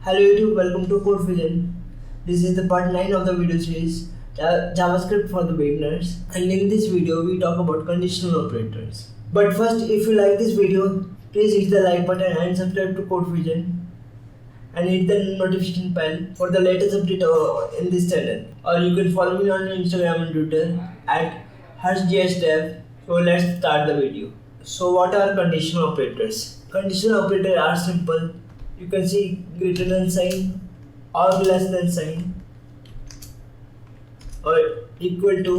Hello YouTube, welcome to Code Vision. This is the part 9 of the video series JavaScript for the beginners, and in this video we talk about conditional operators. But first, if you like this video, please hit the like button and subscribe to Code Vision and hit the notification bell for the latest update in this channel. Or you can follow me on Instagram and Twitter at @HDSDev. So let's start the video. So what are conditional operators? Conditional operators are simple. You can see greater than sign or less than sign or equal to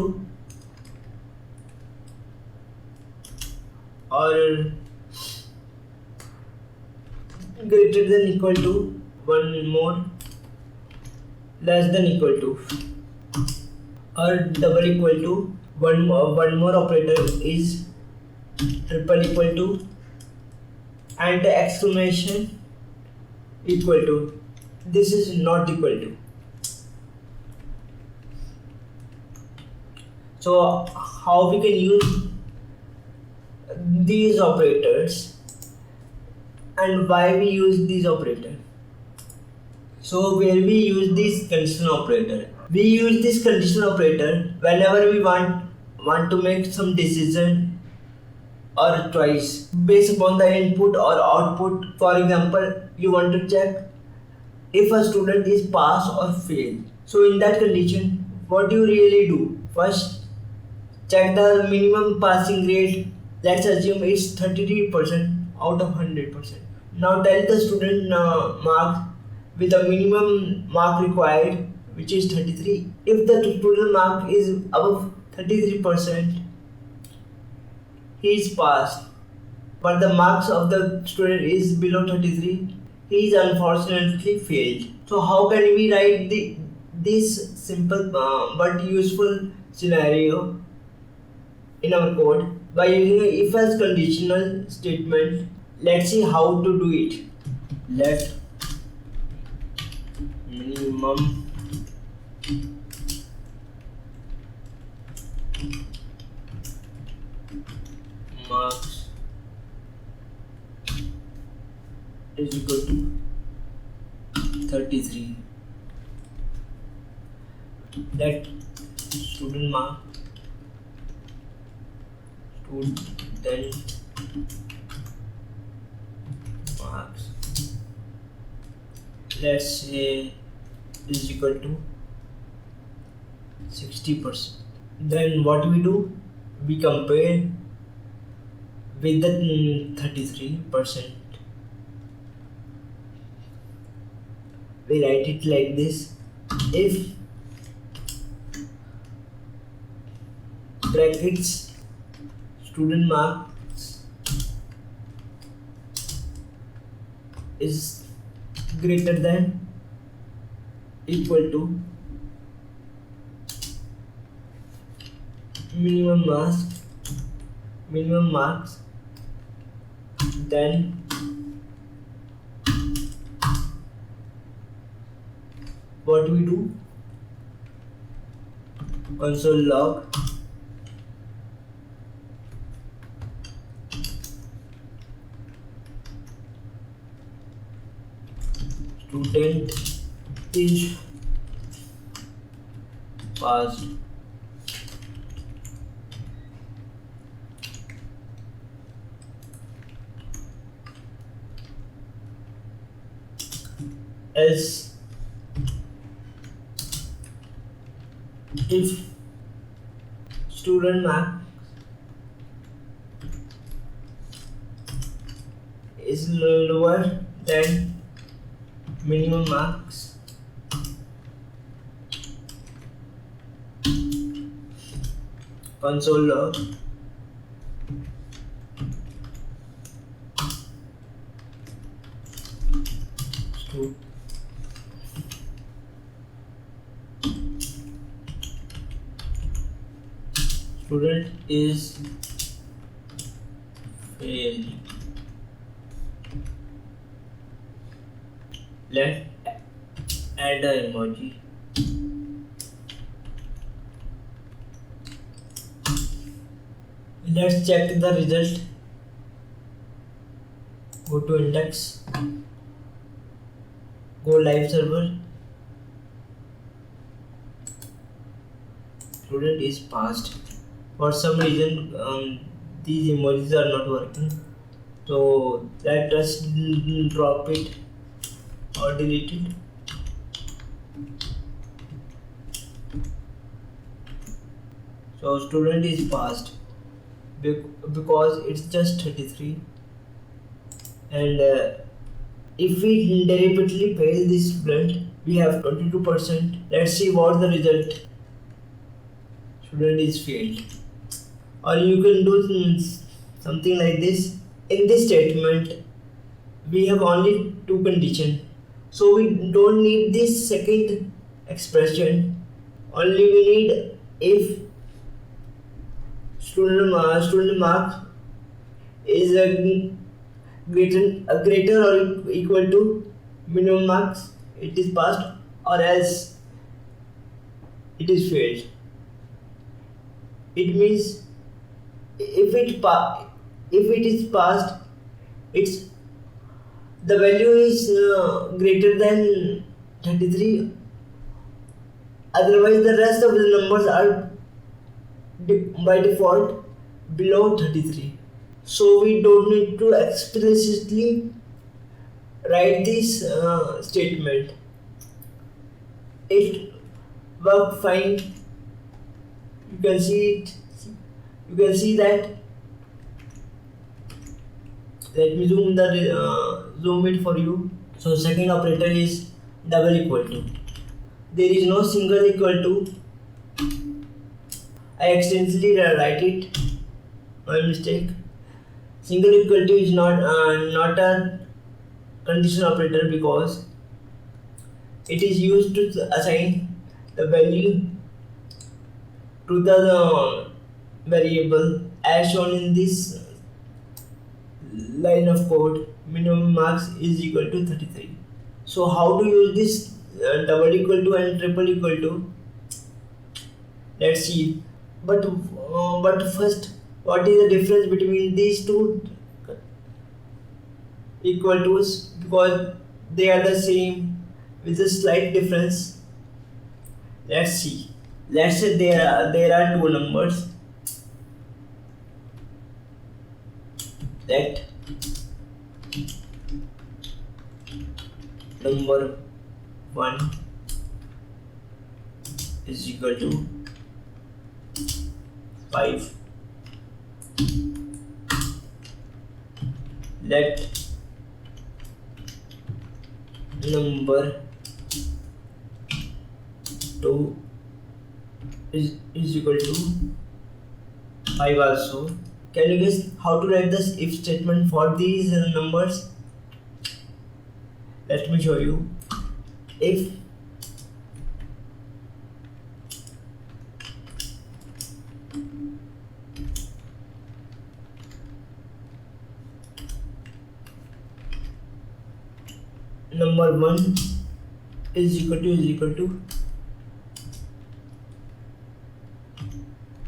or greater than equal to, one more, less than equal to, or double equal to, one more operator is triple equal to, and the exclamation equal to. This is not equal to. So how we can use these operators and why we use these operators? So where we use this conditional operator? We use this conditional operator whenever we want to make some decision or choice based upon the input or output. For example, you want to check if a student is pass or fail. So in that condition, what do you really do? First, check the minimum passing grade. Let's assume it's 33% out of 100%. Now tell the student mark with the minimum mark required, which is 33. If the student mark is above 33%, he is passed, but the marks of the student is below 33, he is unfortunately failed. So how can we write this simple but useful scenario in our code? By using an if-else conditional statement. Let's see how to do it. Let minimum marks is equal to 33. Let student mark marks, let's say, is equal to 60%. Then what we do? We compare with the 33%. We write it like this: if brackets student marks is greater than equal to minimum marks, then what we do? Console log student is passed. Else if student mark is lower than minimum marks, console log student is failed. Let's add an emoji. Let's check the result. Go to index. Go live server. Student is passed. For some reason these emojis are not working, so let us drop it or delete it. So student is passed because it's just 33, and if we deliberately fail this blunt, we have 22%. Let's see what the result. Student is failed. Or you can do something like this. In this statement, we have only two conditions, so we don't need this second expression. Only we need if student mark is greater or equal to minimum marks, it is passed, or else it is failed. It means if it is passed, it's the value is greater than 33. Otherwise, the rest of the numbers are by default below 33. So we don't need to explicitly write this statement. It worked fine. You can see it. You can see that. Let me zoom it for you. So second operator is double equal to. There is no single equal to. I accidentally write it. My mistake. Single equal to is not a conditional operator because it is used to assign the value to the variable as shown in this line of code. Minimum marks is equal to 33. So how to use this double equal to and triple equal to? Let's see. But first, what is the difference between these two equal to's? Because they are the same with a slight difference. Let's see. Let's say there are two numbers. Let number 1 is equal to 5. Let number 2 is equal to 5 also. Can you guess how to write this if statement for these numbers? Let me show you. If number 1 is equal to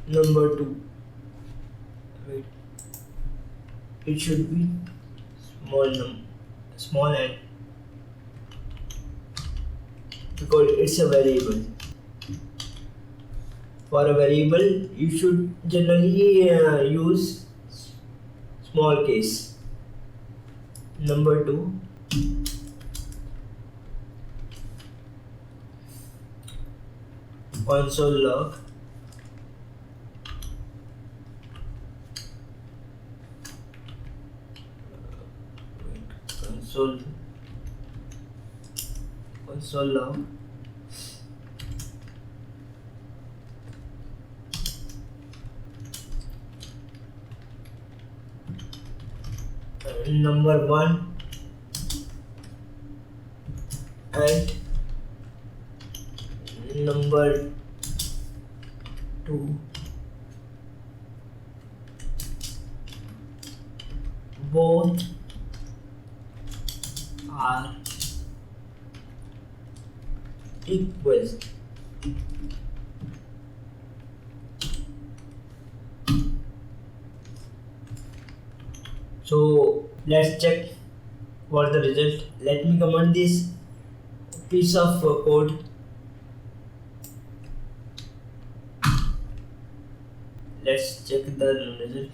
number 2. Wait, it should be small n, because it's a variable. For a variable, you should generally use small case. Number 2. Console log console log number 1 and number 2 both are equal. So let's check for the result. Let me comment this piece of code. Let's check the result.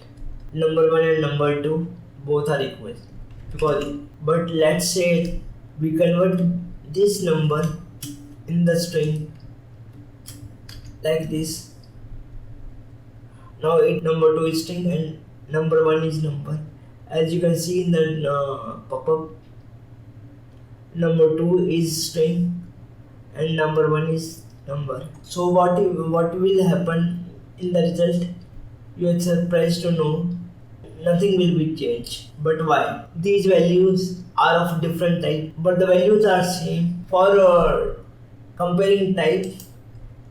Number 1 and number 2 both are equal. But let's say we convert this number in the string like this. Now number 2 is string and number 1 is number. As you can see in the pop-up, number 2 is string and number 1 is number. So what will happen in the result? You are surprised to know nothing will be changed. But why? These values are of different type, but the values are same. For comparing type,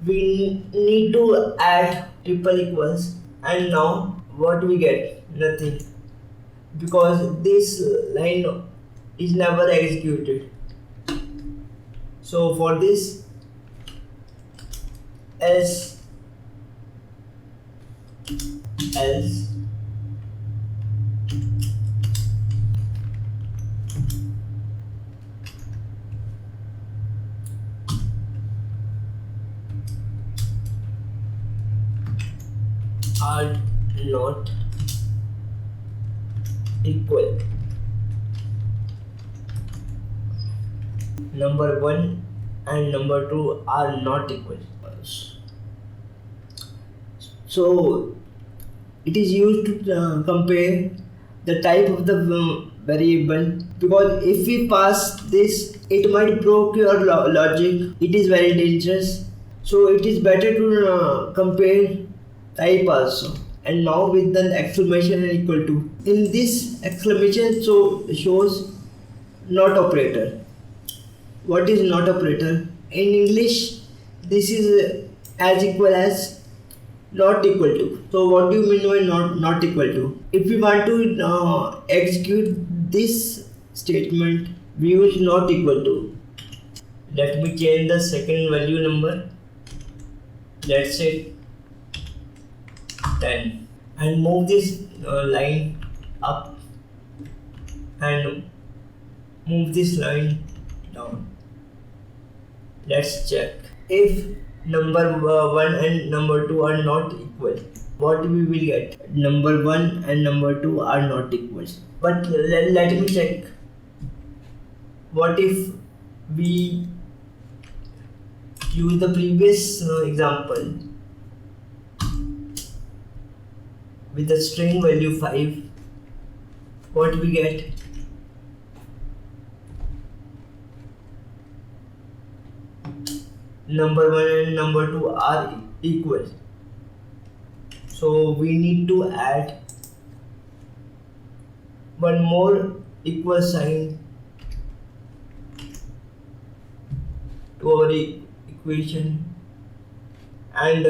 we need to add triple equals, and now what we get? Nothing, because this line is never executed. So for this, else are not equal. Number 1 and number 2 are not equal. So it is used to compare the type of the variable, because if we pass this, it might broke your logic. It is very dangerous. So it is better to compare type also. And now with the exclamation and equal to, in this exclamation shows not operator. What is not operator? In English, this is as equal as not equal to. So what do you mean by not equal to? If we want to execute this statement, we use not equal to. Let me change the second value number. Let's say 10, and move this line up and move this line down. Let's check. If number 1 and number 2 are not equal, what we will get? Number 1 and number 2 are not equal. But let me check. What if we use the previous example with the string value 5? What we get? Number 1 and number 2 are equal. So we need to add one more equal sign to our equation, and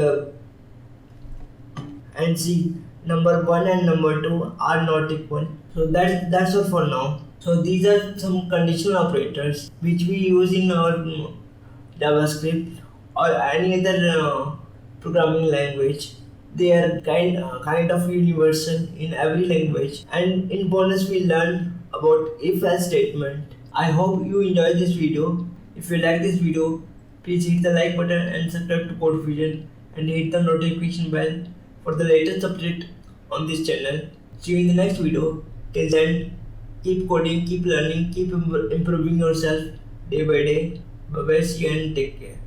see, number 1 and number 2 are not equal. So that's all for now. So these are some conditional operators which we use in our JavaScript or any other programming language. They are kind of universal in every language. And in bonus, we learn about if-else statement. I hope you enjoyed this video. If you like this video, please hit the like button and subscribe to Code Fusion, and hit the notification bell for the latest update on this channel. See you in the next video. Till then, keep coding, keep learning, keep improving yourself day by day. Bye bye, see you and take care.